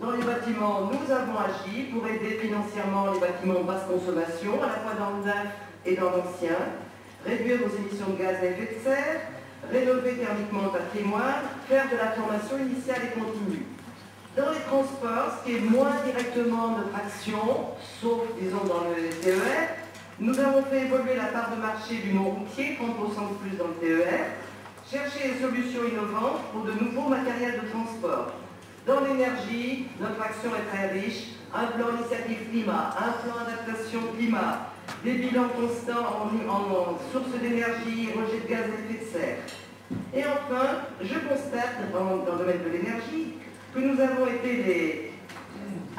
Dans les bâtiments, nous avons agi pour aider financièrement les bâtiments basse consommation, à la fois dans le neuf et dans l'ancien, réduire nos émissions de gaz à effet de serre, rénover thermiquement le patrimoine, faire de la formation initiale et continue. Dans les transports, ce qui est moins directement notre action, sauf, disons, dans le TER, nous avons fait évoluer la part de marché du non-routier, 30% de plus dans le TER, chercher des solutions innovantes pour de nouveaux matériels de transport. Dans l'énergie, notre action est très riche, un plan initiative climat, un plan adaptation climat, des bilans constants en sources d'énergie, rejet de gaz à effet de serre. Et enfin, je constate dans le domaine de l'énergie que nous avons été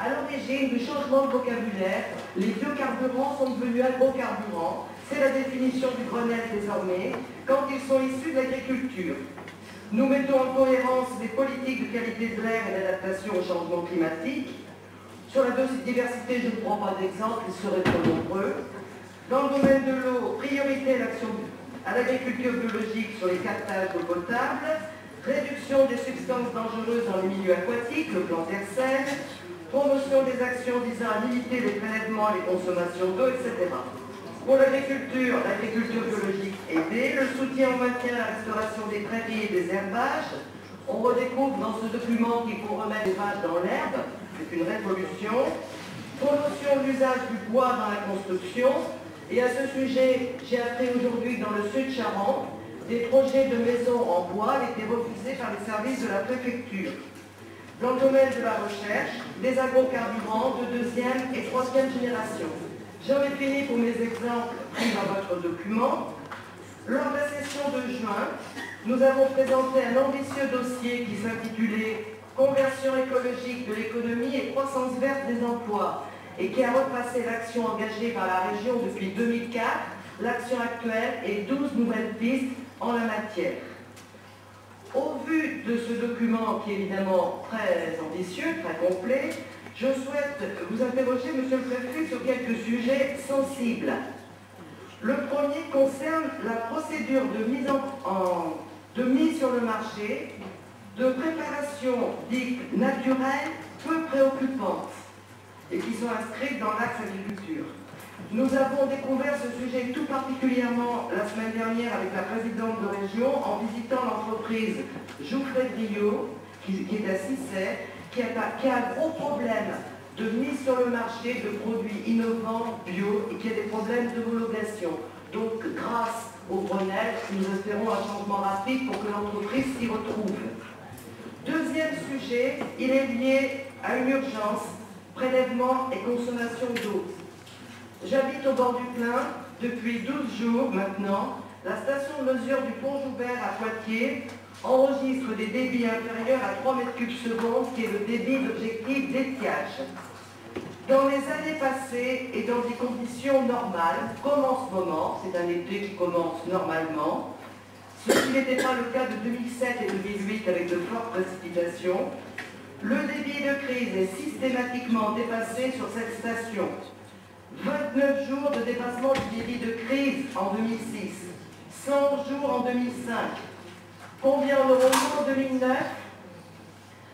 à l'origine du changement de vocabulaire. Les biocarburants sont devenus agrocarburants. C'est la définition du Grenelle désormais, quand ils sont issus de l'agriculture. Nous mettons en cohérence les politiques de qualité de l'air et d'adaptation au changement climatique. Sur la biodiversité, je ne prends pas d'exemple, ils seraient trop nombreux. Dans le domaine de l'eau, priorité à l'agriculture biologique sur les captages d'eau potable, réduction des substances dangereuses dans les milieux aquatiques, le plan Tercel, promotion des actions visant à limiter les prélèvements et les consommations d'eau, etc. Pour l'agriculture biologique aidée, le soutien au maintien et à la restauration des prairies et des herbages. On redécouvre dans ce document qu'il faut remettre les vaches dans l'herbe, c'est une révolution. Promotion de l'usage du bois dans la construction. Et à ce sujet, j'ai appris aujourd'hui que dans le Sud-Charente, des projets de maisons en bois étaient refusés par les services de la préfecture. Dans le domaine de la recherche, des agrocarburants de deuxième et troisième génération. J'en ai fini pour mes exemples pris dans votre document. Lors de la session de juin, nous avons présenté un ambitieux dossier qui s'intitulait « Conversion écologique de l'économie et croissance verte des emplois » et qui a retracé l'action engagée par la région depuis 2004, l'action actuelle et 12 nouvelles pistes en la matière. Au vu de ce document qui est évidemment très ambitieux, très complet, je souhaite vous interroger, Monsieur le Préfet, sur quelques sujets sensibles. Le premier concerne la procédure de mise sur le marché de préparations dites naturelles peu préoccupantes et qui sont inscrites dans l'axe agriculture. Nous avons découvert ce sujet tout particulièrement la semaine dernière avec la présidente de région en visitant l'entreprise Jouffret-Brio, qui est à Cissay, qui a un gros problème de mise sur le marché de produits innovants, bio, et qui a des problèmes d'homologation. Donc, grâce au Grenelle, nous espérons un changement rapide pour que l'entreprise s'y retrouve. Deuxième sujet, il est lié à une urgence, prélèvement et consommation d'eau. J'habite au bord du Plain depuis 12 jours maintenant. La station de mesure du Pont-Joubert à Poitiers enregistre des débits inférieurs à 3 mètres cubes secondes, qui est le débit d'objectif d'étiage. Dans les années passées et dans des conditions normales, comme en ce moment, c'est un été qui commence normalement, ce qui n'était pas le cas de 2007 et 2008 avec de fortes précipitations, le débit de crise est systématiquement dépassé sur cette station. 29 jours de dépassement du débit de crise en 2006, 100 jours en 2005. Combien en aurons-nous en 2009?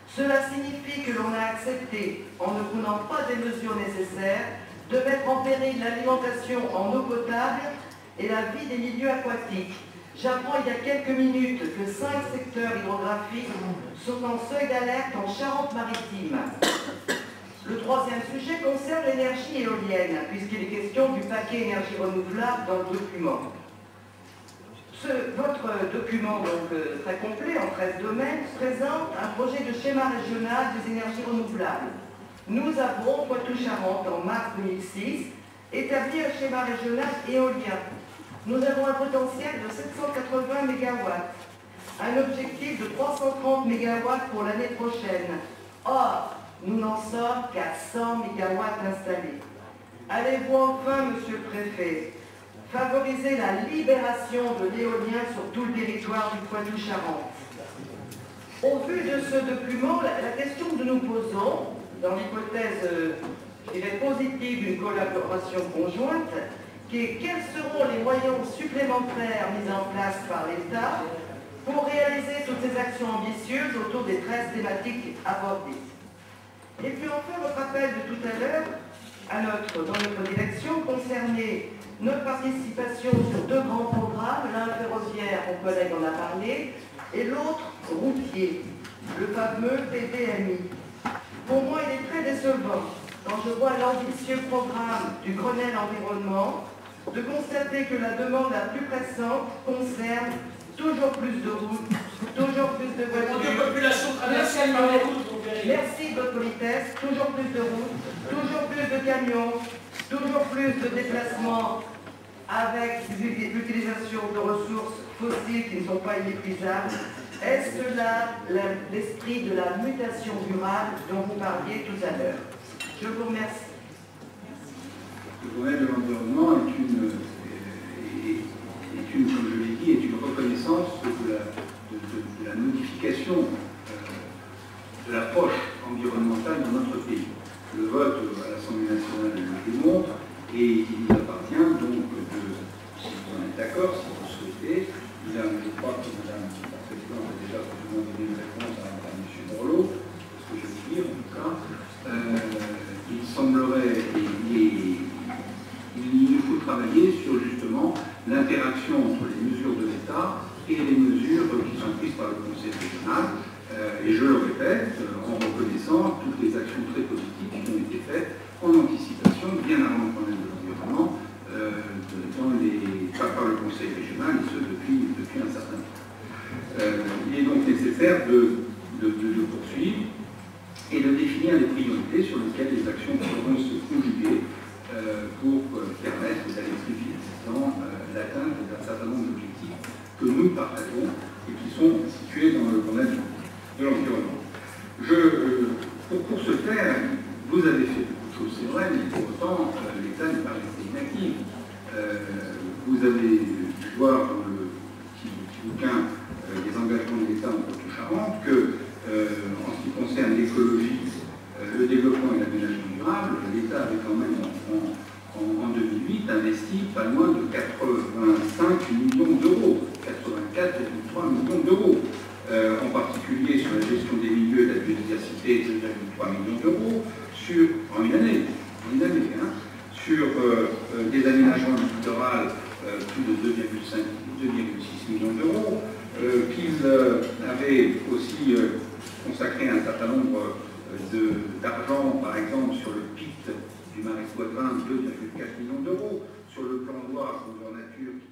Cela signifie que l'on a accepté, en ne prenant pas des mesures nécessaires, de mettre en péril l'alimentation en eau potable et la vie des milieux aquatiques. J'apprends il y a quelques minutes que 5 secteurs hydrographiques sont en seuil d'alerte en Charente-Maritime. Le troisième sujet concerne l'énergie éolienne, puisqu'il est question du paquet énergie renouvelable dans le document. Votre document, donc très complet, en 13 domaines, présente un projet de schéma régional des énergies renouvelables. Nous avons, Poitou-Charentes, en mars 2006, établi un schéma régional éolien. Nous avons un potentiel de 780 MW, un objectif de 330 MW pour l'année prochaine. Or, nous n'en sommes qu'à 100 MW installés. Allez-vous enfin, Monsieur le Préfet, favoriser la libération de l'éolien sur tout le territoire du Poitou-Charentes? Au vu de ce document, la question que nous nous posons, dans l'hypothèse, je dirais, positive d'une collaboration conjointe, qui est quels seront les moyens supplémentaires mis en place par l'État pour réaliser toutes ces actions ambitieuses autour des 13 thématiques abordées. Et puis enfin, votre appel de tout à l'heure dans notre direction concernait notre participation sur deux grands programmes, l'un ferroviaire, mon collègue en a parlé, et l'autre routier, le fameux PPMI. Pour moi, il est très décevant, quand je vois l'ambitieux programme du Grenelle environnement, de constater que la demande la plus pressante concerne toujours plus de routes, toujours plus de voitures. Merci de votre politesse, toujours plus de routes, toujours plus de camions, toujours plus de déplacements avec l'utilisation de ressources fossiles qui ne sont pas inépuisables. Est-ce là l'esprit de la mutation durable dont vous parliez tout à l'heure? Je vous remercie. Le Grenelle de l'environnement comme je l'ai dit, est une reconnaissance de la modification de l'approche environnementale dans notre pays. Le vote à l'Assemblée nationale le démontre et il nous appartient donc si vous en êtes d'accord, si vous le souhaitez, je crois que Madame la Présidente a déjà donné une réponse à M. Borloo, ce que je veux dire en tout cas, il semblerait il nous faut travailler sur justement l'interaction entre les mesures de l'État et les mesures qui sont prises par le Conseil régional. Et je le répète, en reconnaissant toutes les actions très positives qui ont été faites en anticipation, bien avant le problème de l'environnement, par le Conseil régional, et ce depuis un certain temps. Il est donc nécessaire de poursuivre et de définir les priorités sur lesquelles les actions pourront se conjuguer pour permettre d'aller plus vite dans l'atteinte d'un certain nombre d'objectifs que nous partageons et qui sont situés dans le domaine de l'environnement. Pour ce faire, vous avez fait beaucoup de choses, c'est vrai, mais pour autant, l'État n'est pas resté inactif. Vous avez pu voir dans le petit bouquin des engagements de l'État en Poitou-Charentes que, en ce qui concerne l'écologie, le développement et l'aménagement durable, l'État avait quand même en 2008 investi pas loin de 85 millions d'euros, 84,3 millions d'euros, en particulier sur la gestion des milieux et de la biodiversité, 2,3 millions d'euros, en une année, sur des aménagements du littoral, plus de 2,6 millions d'euros, qu'ils avaient aussi consacré un certain nombre d'argent, par exemple, sur le PIT du Marais Poitevin, 2,4 millions d'euros, sur le plan loi grandeur nature, qui